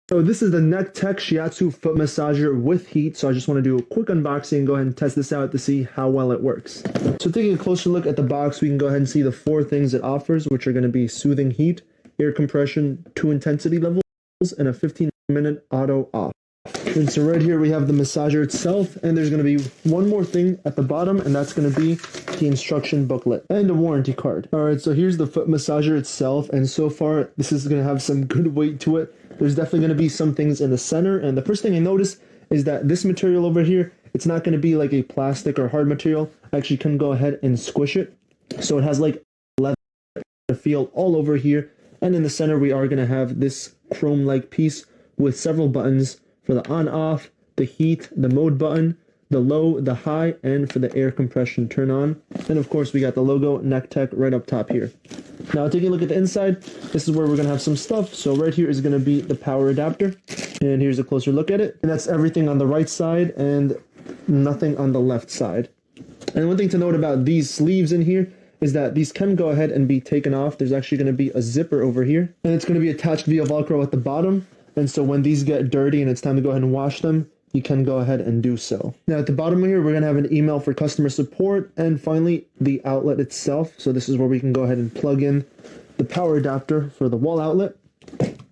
So this is the Nekteck Shiatsu Foot Massager with heat. So I just want to do a quick unboxing and go ahead and test this out to see how well it works. So taking a closer look at the box, we can go ahead and see the 4 things it offers, which are going to be soothing heat, air compression, 2 intensity levels, and a 15-minute auto off. And so right here we have the massager itself, and there's going to be one more thing at the bottom, and that's going to be the instruction booklet and a warranty card. Alright, so here's the foot massager itself, and so far this is going to have some good weight to it. There's definitely going to be some things in the center, and the first thing I noticed is that this material over here, it's not going to be like a plastic or hard material. I actually can go ahead and squish it, so it has like leather feel all over here, and in the center we are going to have this chrome-like piece with several buttons for the on-off, the heat, the mode button, the low, the high, and for the air compression turn on. And of course we got the logo Nekteck right up top here. Now taking a look at the inside, this is where we're going to have some stuff. So right here is going to be the power adapter, and here's a closer look at it. And that's everything on the right side and nothing on the left side. And one thing to note about these sleeves in here is that these can go ahead and be taken off. There's actually going to be a zipper over here, and it's going to be attached via Velcro at the bottom. And so when these get dirty and it's time to go ahead and wash them, you can go ahead and do so. Now at the bottom here, we're going to have an email for customer support, and finally the outlet itself. So this is where we can go ahead and plug in the power adapter for the wall outlet.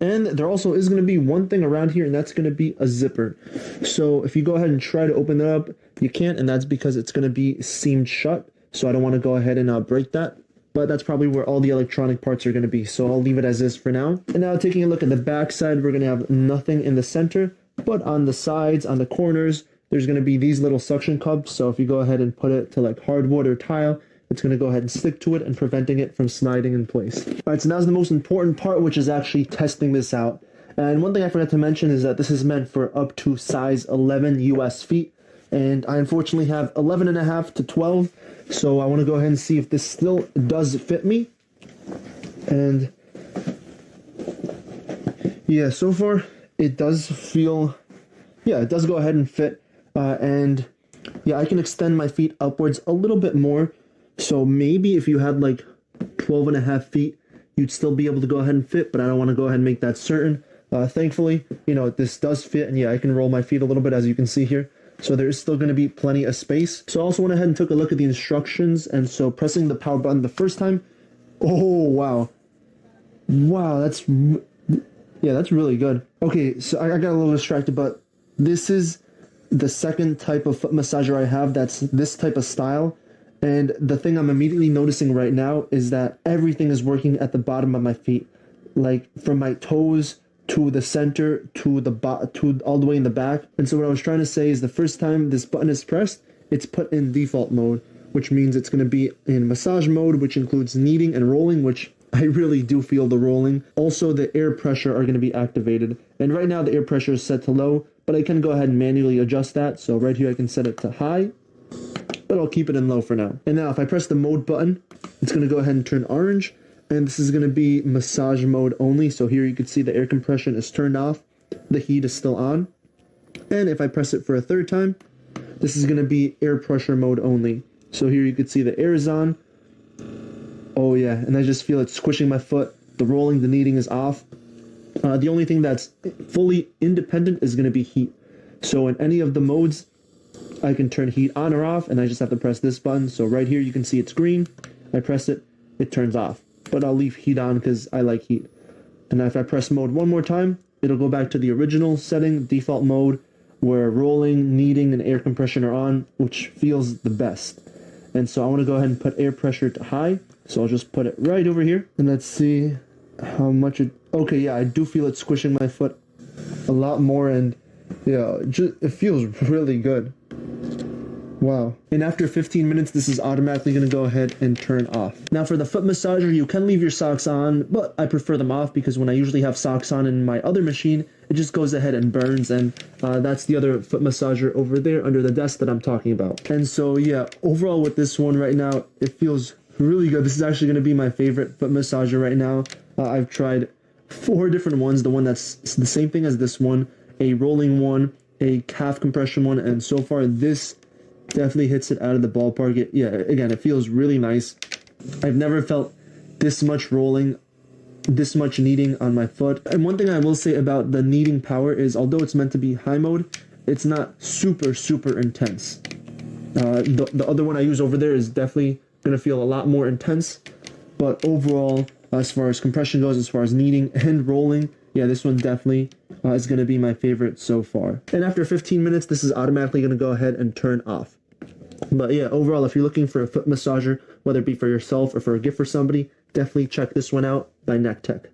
And there also is going to be one thing around here, and that's going to be a zipper. So if you go ahead and try to open it up, you can't, and that's because it's going to be seamed shut. So I don't want to go ahead and break that. But that's probably where all the electronic parts are going to be. So I'll leave it as is for now. And now taking a look at the back side, we're going to have nothing in the center. But on the sides, on the corners, there's going to be these little suction cups. So if you go ahead and put it to like hardwood or tile, it's going to go ahead and stick to it and preventing it from sliding in place. All right, so now's the most important part, which is actually testing this out. And one thing I forgot to mention is that this is meant for up to size 11 US feet. And I unfortunately have 11.5 to 12. So I want to go ahead and see if this still does fit me. And yeah, so far it does feel, yeah, it does go ahead and fit. And yeah, I can extend my feet upwards a little bit more. So maybe if you had like 12.5 feet, you'd still be able to go ahead and fit, but I don't want to go ahead and make that certain. Thankfully, you know, this does fit, and yeah, I can roll my feet a little bit, as you can see here. So there's still going to be plenty of space. So I also went ahead and took a look at the instructions, and so pressing the power button the first time, oh wow. Wow, that's really good. Okay, so I got a little distracted, but this is the second type of foot massager I have that's this type of style. And the thing I'm immediately noticing right now is that everything is working at the bottom of my feet. Like from my toes to the center to to all the way in the back. And so what I was trying to say is the first time this button is pressed, it's put in default mode, which means it's going to be in massage mode, which includes kneading and rolling, which I really do feel the rolling. Also, the air pressure are going to be activated. And right now the air pressure is set to low, but I can go ahead and manually adjust that. So right here I can set it to high, but I'll keep it in low for now. And now if I press the mode button, it's going to go ahead and turn orange. And this is going to be massage mode only. So here you can see the air compression is turned off. The heat is still on. And if I press it for a third time, this is going to be air pressure mode only. So here you can see the air is on. Oh yeah, and I just feel it squishing my foot. The rolling, the kneading is off. The only thing that's fully independent is going to be heat. So in any of the modes, I can turn heat on or off, and I just have to press this button. So right here you can see it's green. I press it, it turns off. But I'll leave heat on because I like heat. And now if I press mode one more time, it'll go back to the original setting, default mode, where rolling, kneading, and air compression are on, which feels the best. And so I want to go ahead and put air pressure to high. So I'll just put it right over here. And let's see how much it... Okay, yeah, I do feel it squishing my foot a lot more. And yeah, it feels really good. Wow. And after 15 minutes, this is automatically going to go ahead and turn off. Now for the foot massager, you can leave your socks on, but I prefer them off because when I usually have socks on in my other machine, it just goes ahead and burns. And that's the other foot massager over there under the desk that I'm talking about. And so yeah, overall with this one right now, it feels really good. This is actually going to be my favorite foot massager right now. I've tried 4 different ones. The one that's the same thing as this one, a rolling one, a calf compression one, and so far this definitely hits it out of the ballpark. Yeah, again, it feels really nice. I've never felt this much rolling this much kneading on my foot. And one thing I will say about the kneading power is, although it's meant to be high mode, it's not super intense. The other one I use over there is definitely going to feel a lot more intense. But overall, as far as compression goes, as far as kneading and rolling, yeah, this one definitely is going to be my favorite so far. And after 15 minutes, this is automatically going to go ahead and turn off. But yeah, overall, if you're looking for a foot massager, whether it be for yourself or for a gift for somebody, definitely check this one out by Nekteck.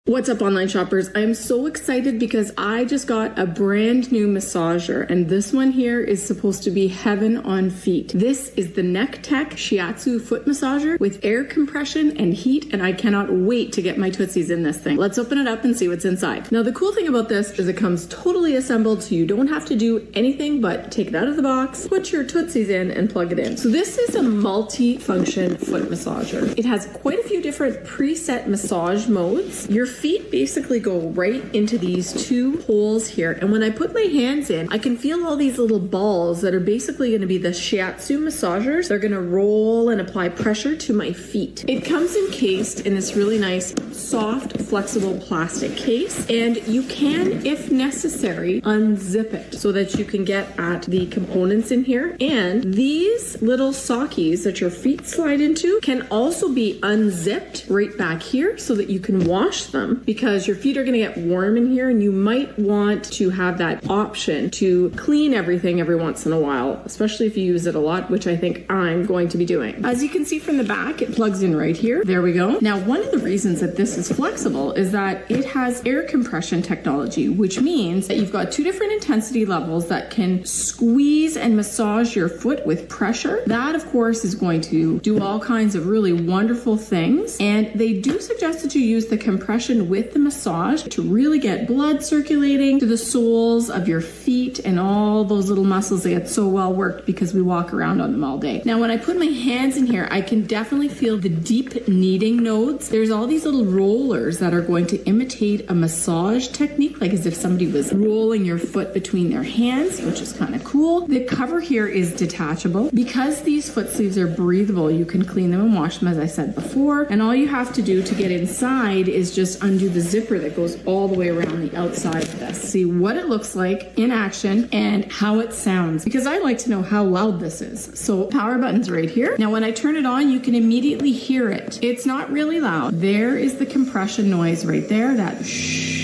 What's up, online shoppers? I'm so excited because I just got a brand new massager, and this one here is supposed to be heaven on feet. This is the Nekteck Shiatsu Foot Massager with air compression and heat, and I cannot wait to get my tootsies in this thing. Let's open it up and see what's inside. Now, the cool thing about this is it comes totally assembled, so you don't have to do anything but take it out of the box, put your tootsies in, and plug it in. So this is a multi-function foot massager. It has quite a few different preset massage modes. Your feet basically go right into these two holes here, and when I put my hands in, I can feel all these little balls that are basically going to be the shiatsu massagers. They're going to roll and apply pressure to my feet. It comes encased in this really nice, soft, flexible plastic case, and you can, if necessary, unzip it so that you can get at the components in here. And these little sockies that your feet slide into can also be unzipped right back here so that you can wash them, because your feet are going to get warm in here, and you might want to have that option to clean everything every once in a while, especially if you use it a lot, which I think I'm going to be doing. As you can see from the back, it plugs in right here. There we go. Now, one of the reasons that this is flexible is that it has air compression technology, which means that you've got two different intensity levels that can squeeze and massage your foot with pressure. That, of course, is going to do all kinds of really wonderful things, and they do suggest that you use the compression with the massage to really get blood circulating to the soles of your feet and all those little muscles that get so well worked because we walk around on them all day. Now, when I put my hands in here, I can definitely feel the deep kneading nodes. There's all these little rollers that are going to imitate a massage technique, like as if somebody was rolling your foot between their hands, which is kind of cool. The cover here is detachable. Because these foot sleeves are breathable, you can clean them and wash them, as I said before, and all you have to do to get inside is just undo the zipper that goes all the way around the outside of this. See what it looks like in action and how it sounds, because I like to know how loud this is. So power button's right here. Now, when I turn it on, you can immediately hear it. It's not really loud. There is the compression noise right there, that shh.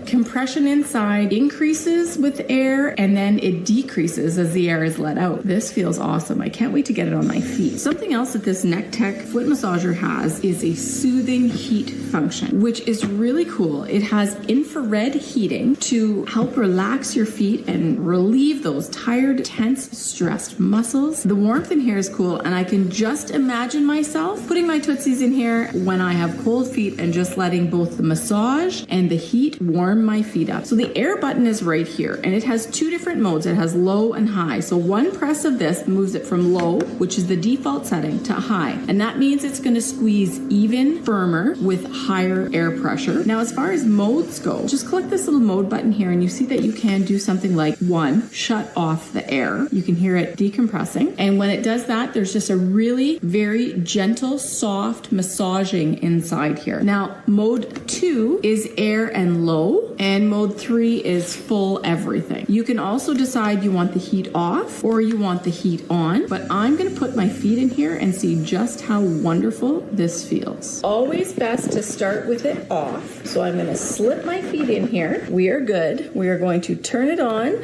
Compression inside increases with air, and then it decreases as the air is let out. This feels awesome. I can't wait to get it on my feet. Something else that this Nekteck foot massager has is a soothing heat function, which is really cool. It has infrared heating to help relax your feet and relieve those tired, tense, stressed muscles. The warmth in here is cool, and I can just imagine myself putting my tootsies in here when I have cold feet and just letting both the massage and the heat warm my feet up. So the air button is right here, and it has two different modes. It has low and high. So one press of this moves it from low, which is the default setting, to high. And that means it's going to squeeze even firmer with higher air pressure. Now, as far as modes go, just click this little mode button here, and you see that you can do something like 1, shut off the air. You can hear it decompressing. And when it does that, there's just a really very gentle, soft massaging inside here. Now, mode 2 is air and low, and mode 3 is full everything. You can also decide you want the heat off or you want the heat on, but I'm going to put my feet in here and see just how wonderful this feels. Always best to start with it off. So I'm going to slip my feet in here. We are good. We are going to turn it on.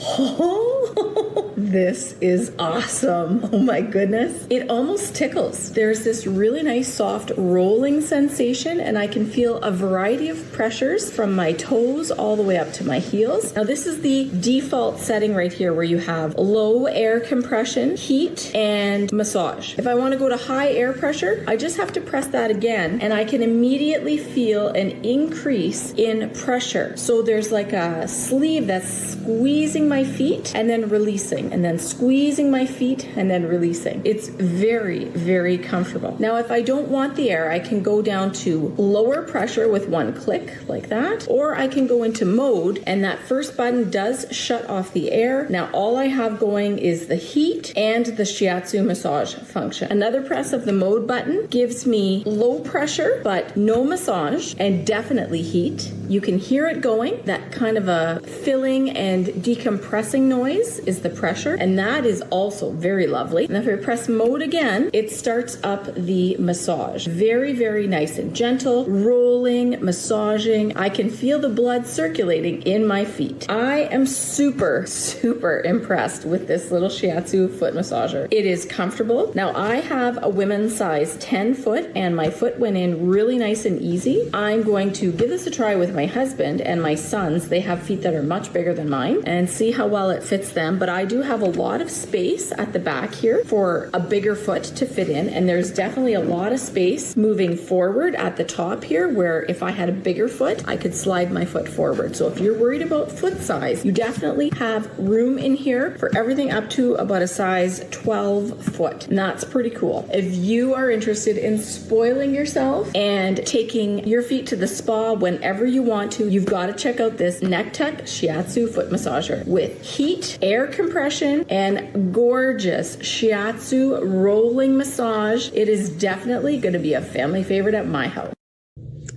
Oh, this is awesome. Oh my goodness. It almost tickles. There's this really nice soft rolling sensation, and I can feel a variety of pressures from my toes all the way up to my heels. Now, this is the default setting right here where you have low air compression, heat, and massage. If I want to go to high air pressure, I just have to press that again, and I can immediately feel an increase in pressure. So there's like a sleeve that's squeezing my feet and then releasing, and then squeezing my feet and then releasing. It's very, very comfortable. Now, if I don't want the air, I can go down to lower pressure with one click like that, or I can go into mode, and that first button does shut off the air. Now, all I have going is the heat and the shiatsu massage function. Another press of the mode button gives me low pressure, but no massage, and definitely heat. You can hear it going. That kind of a filling and decompressing noise is the pressure, and that is also very lovely. And if I press mode again, it starts up the massage. Very, very nice and gentle, rolling, massaging. I can feel the blood circulating in my feet. I am super, super impressed with this little shiatsu foot massager. It is comfortable. Now, I have a women's size 10 foot, and my foot went in really nice and easy. I'm going to give this a try with my husband and my sons. They have feet that are much bigger than mine, and see how well it fits them. But I do have a lot of space at the back here for a bigger foot to fit in, and there's definitely a lot of space moving forward at the top here, where if I had a bigger foot, I could slide my foot forward. So if you're worried about foot size, you definitely have room in here for everything up to about a size 12 foot. And that's pretty cool. If you are interested in spoiling yourself and taking your feet to the spa whenever you want to, you've got to check out this Nekteck Shiatsu Foot Massager with heat, air compression, and gorgeous shiatsu rolling massage. It is definitely going to be a family favorite at my house.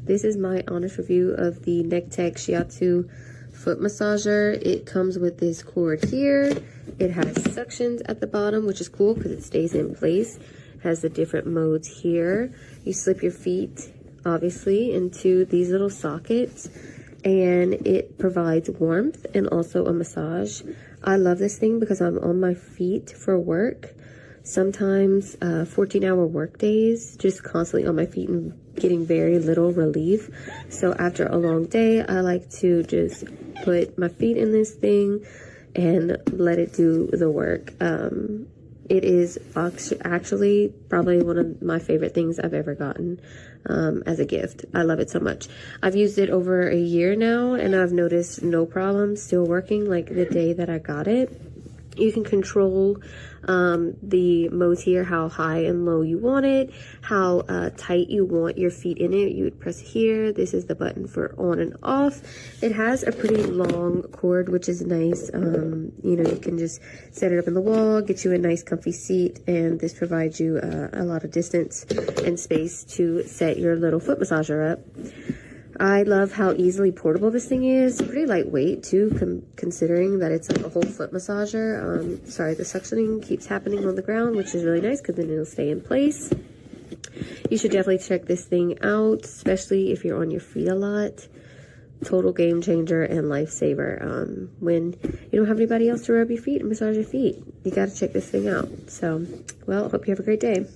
This is my honest review of the Nekteck Shiatsu Foot Massager. It comes with this cord here. It has suctions at the bottom, which is cool because it stays in place. Has the different modes here. You slip your feet, obviously, into these little sockets, and it provides warmth and also a massage. I love this thing because I'm on my feet for work. Sometimes 14-hour work days, just constantly on my feet and getting very little relief. So after a long day, I like to just put my feet in this thing and let it do the work. It is actually probably one of my favorite things I've ever gotten as a gift. I love it so much. I've used it over a year now, and I've noticed no problems, still working like the day that I got it. You can control the modes here, how high and low you want it, how tight you want your feet in it. You would press here. This is the button for on and off. It has a pretty long cord, which is nice. You know, you can just set it up in the wall, get you a nice comfy seat, and this provides you a lot of distance and space to set your little foot massager up. I love how easily portable this thing is. Pretty lightweight too, considering that it's like a whole foot massager. Sorry, the suctioning keeps happening on the ground, which is really nice because then it'll stay in place. You should definitely check this thing out, especially if you're on your feet a lot. Total game changer and lifesaver. When you don't have anybody else to rub your feet and massage your feet, you got to check this thing out. So, well, hope you have a great day.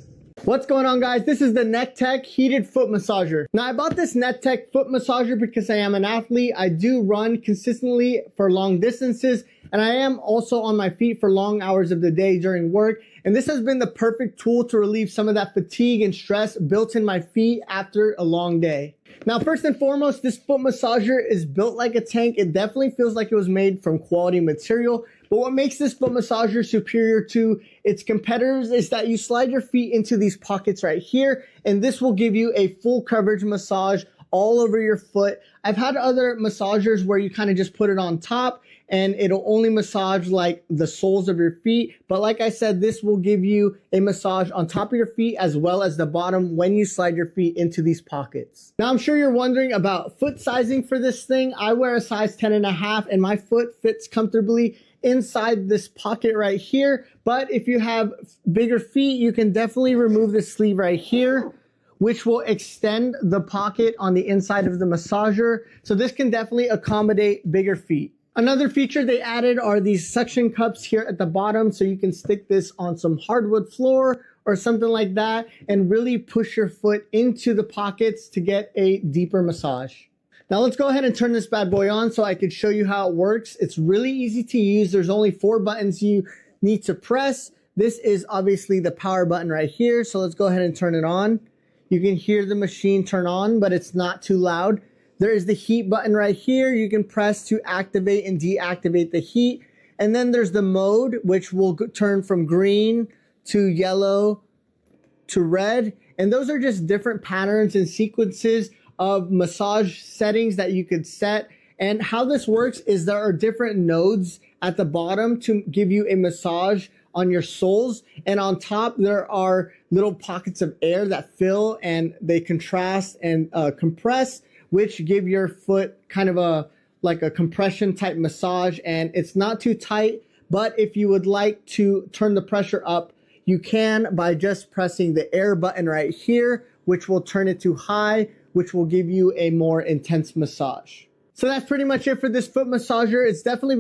What's going on, guys? This is the Nekteck heated foot massager. Now, I bought this Nekteck foot massager because I am an athlete. I do run consistently for long distances, and I am also on my feet for long hours of the day during work. And this has been the perfect tool to relieve some of that fatigue and stress built in my feet after a long day. Now, first and foremost, this foot massager is built like a tank. It definitely feels like it was made from quality material. But what makes this foot massager superior to its competitors is that you slide your feet into these pockets right here, and this will give you a full coverage massage all over your foot. I've had other massagers where you kind of just put it on top and it'll only massage like the soles of your feet. But like I said, this will give you a massage on top of your feet as well as the bottom when you slide your feet into these pockets. Now, I'm sure you're wondering about foot sizing for this thing. I wear a size 10.5 and my foot fits comfortably inside this pocket right here. But if you have bigger feet, you can definitely remove the sleeve right here, which will extend the pocket on the inside of the massager. So this can definitely accommodate bigger feet. Another feature they added are these suction cups here at the bottom, so you can stick this on some hardwood floor or something like that and really push your foot into the pockets to get a deeper massage. Now let's go ahead and turn this bad boy on so I could show you how it works. It's really easy to use. There's only 4 buttons you need to press. This is obviously the power button right here. So let's go ahead and turn it on. You can hear the machine turn on, but it's not too loud. There is the heat button right here. You can press to activate and deactivate the heat. And then there's the mode, which will turn from green to yellow to red. And those are just different patterns and sequences of massage settings that you could set. And how this works is there are different nodes at the bottom to give you a massage on your soles. And on top, there are little pockets of air that fill and they contrast and compress, which give your foot kind of like a compression type massage. And it's not too tight, but if you would like to turn the pressure up, you can by just pressing the air button right here, which will turn it to high, which will give you a more intense massage. So that's pretty much it for this foot massager. It's definitely